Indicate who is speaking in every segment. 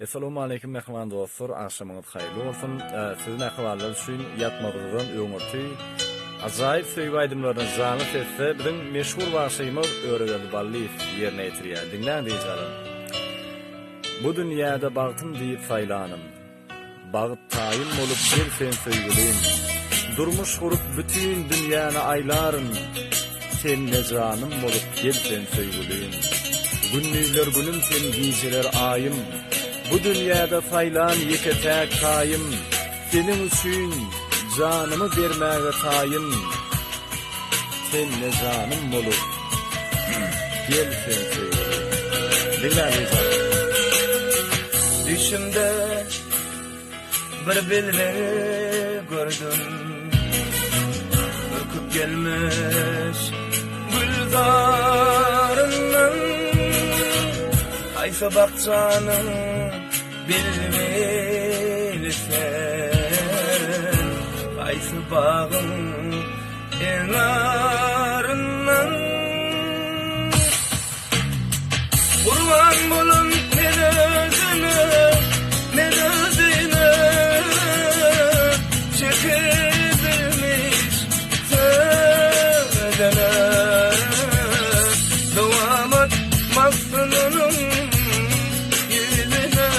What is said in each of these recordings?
Speaker 1: Assalamu alaykum mehman dostlar, akşamınız hayırlı olsun. Sizin ahvallar üçün yatmabızdan öňürti. Ajaýyp söýgü aýdymlaryny zany sesse bizim meşhur waşymyz Öregeldi Ballyýew ýerine ýetirýär. Dinläň diýjalar. Bu dünýäde bagtym diýip saýlanım. Bagyt taýyn bolup gelsen söýgülim. Durmuş gurup bütün dünýäni aýlaryn. Sen nezanym bolup gelsen söýgülim. Günnüler günüm sen giyceler ayım. Bu dünyada faylan yeketek kayım. Senin üçün canımı vermeye tayım. Sen ne canım olur. Gel sen söyle. Dinle
Speaker 2: Düşümde bir billeri gördüm. Ürküp gelmiş güldarından. Aysa bakçanın bilmelisin. Aysa bağın enarından. Kurban bulun men özüne, men özüne. Çekilmiş sözüne. Doğamat maksınının yüzüne.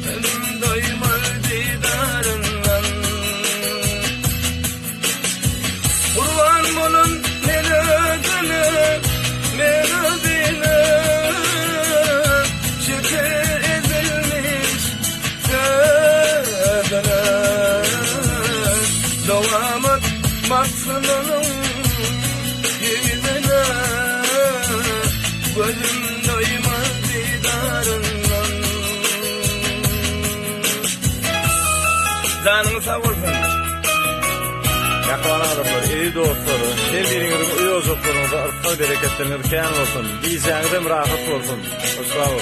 Speaker 2: Benim doymaz didarından. Kurban bulun men özüne, men özüne. Şeker ezilmiş sözüne. Doğamat maksınının yüzüne. Gözüm doymaz didarından. Canın sağ olsun.
Speaker 1: Yaklan adamlar, iyi dostları, sevdiğinizin uyuzluklarınızda ırklar bereketleriniz kâyan olsun. Diyeceğinizim rahat olsun. Hoşçakalın.